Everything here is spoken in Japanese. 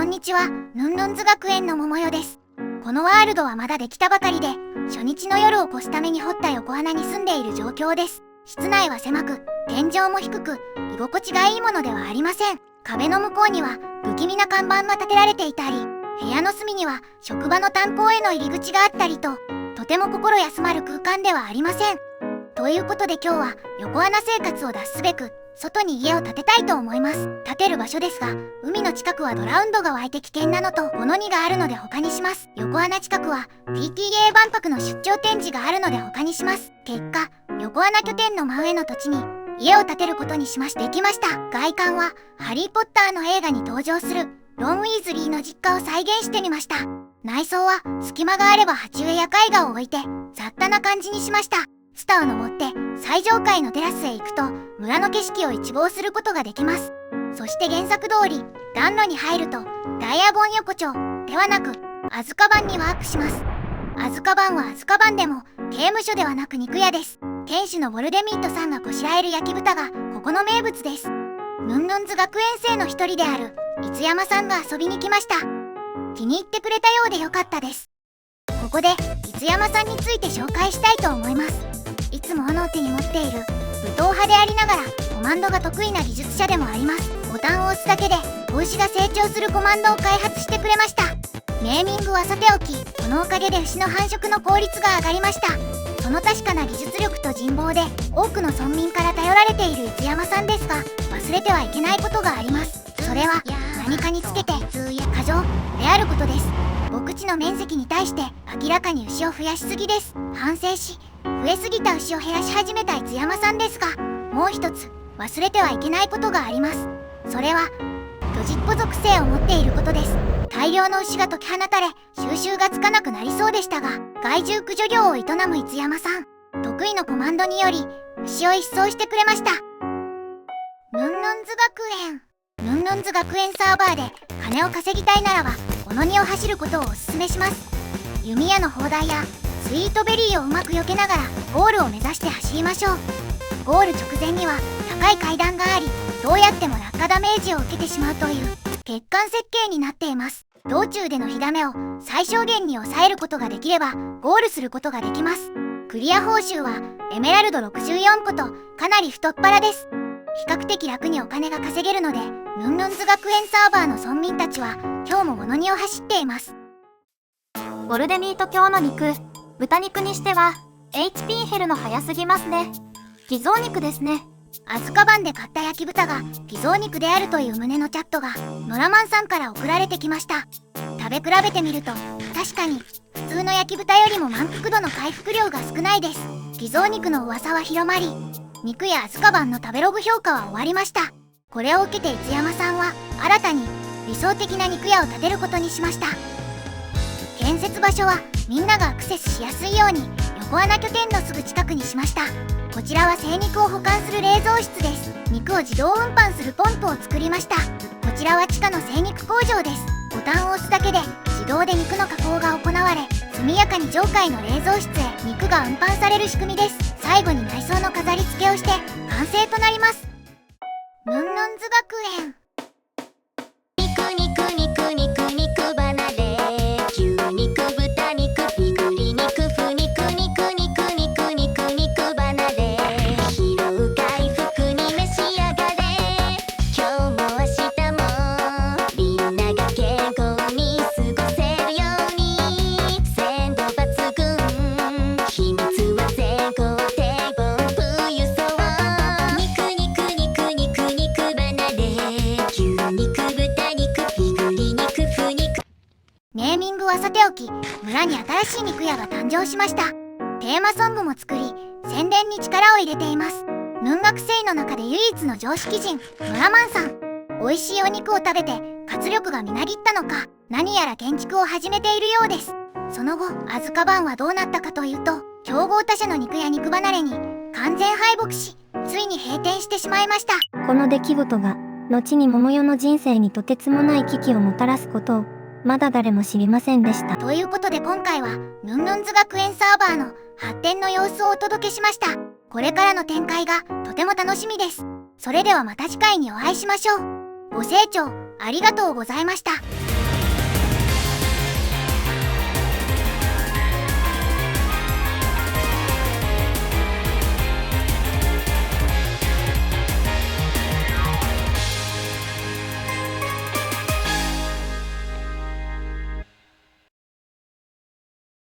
んにちは、ヌンヌンズ学園の桃代です。このワールドはまだできたばかりで、初日の夜を越すために掘った横穴に住んでいる状況です。室内は狭く、天井も低く、居心地がいいものではありません。壁の向こうには不気味な看板が立てられていたり、部屋の隅には職場の炭鉱への入り口があったりと、とても心休まる空間ではありません。ということで今日は横穴生活を脱すべく、外に家を建てたいと思います。建てる場所ですが、海の近くはドラウンドが湧いて危険なのと物にがあるので他にします。横穴近くは PTA 万博の出張展示があるので他にします。結果、横穴拠点の真上の土地に家を建てることにしました。できました。外観はハリーポッターの映画に登場するロン・ウィーズリーの実家を再現してみました。内装は隙間があれば鉢植えや絵画を置いて雑多な感じにしました。ツタを登って最上階のテラスへ行くと村の景色を一望することができます。そして原作通り暖炉に入るとダイアゴン横丁ではなくアズカバンにワープします。アズカバンはアズカバンでも刑務所ではなく肉屋です。店主のボルデミートさんがこしらえる焼き豚がここの名物です。ヌンヌンズ学園生の一人である五山さんが遊びに来ました。気に入ってくれたようでよかったです。ここで五山さんについて紹介したいと思います。いつも斧を手に持っている武闘派でありながらコマンドが得意な技術者でもあります。ボタンを押すだけで子牛が成長するコマンドを開発してくれました。ネーミングはさておき、このおかげで牛の繁殖の効率が上がりました。その確かな技術力と人望で多くの村民から頼られている五山さんですが、忘れてはいけないことがあります。それは何かにつけて過剰であることです。牧地の面積に対して明らかに牛を増やしすぎです。反省し増えすぎた牛を減らし始めた五山さんですが、もう一つ忘れてはいけないことがあります。それはドジっ子属性を持っていることです。大量の牛が解き放たれ収集がつかなくなりそうでしたが、害獣駆除業を営む五山さん得意のコマンドにより牛を一掃してくれました。ヌンヌンズ学園ヌンヌンズ学園サーバーで金を稼ぎたいならばこの2を走ることをおすすめします。弓矢の砲台やスイートベリーをうまく避けながらゴールを目指して走りましょう。ゴール直前には高い階段があり、どうやっても落下ダメージを受けてしまうという欠陥設計になっています。道中での火ダメを最小限に抑えることができればゴールすることができます。クリア報酬はエメラルド64個とかなり太っ腹です。比較的楽にお金が稼げるので、ヌンヌンズ学園サーバーの村民たちは今日も物にを走っています。ボルデミート卿の肉、豚肉にしては HP 減るの早すぎますね。偽造肉ですね。アズカバンで買った焼き豚が偽造肉であるという旨のチャットがノラマンさんから送られてきました。食べ比べてみると確かに普通の焼き豚よりも満腹度の回復量が少ないです。偽造肉の噂は広まり、肉やアズカバンの食べログ評価は終わりました。これを受けて五山さんは新たに理想的な肉屋を建てることにしました。建設場所はみんながアクセスしやすいように横穴拠点のすぐ近くにしました。こちらは精肉を保管する冷蔵室です。肉を自動運搬するポンプを作りました。こちらは地下の精肉工場です。ボタンを押すだけで自動で肉の加工が行われ、速やかに上階の冷蔵室へ肉が運搬される仕組みです。最後に内装の飾り付けをして完成となります。ヌンヌンズ学園ネーミングはさておき、村に新しい肉屋が誕生しました。テーマソングも作り、宣伝に力を入れています。ヌン学生の中で唯一の常識人、ノラマンさん。美味しいお肉を食べて活力がみなぎったのか、何やら建築を始めているようです。その後、アズカバンはどうなったかというと、競合他社の肉や肉離れに完全敗北し、ついに閉店してしまいました。この出来事が、後に桃代の人生にとてつもない危機をもたらすことを、まだ誰も知りませんでした。ということで今回はヌンヌンズ学園サーバーの発展の様子をお届けしました。これからの展開がとても楽しみです。それではまた次回にお会いしましょう。ご清聴ありがとうございました。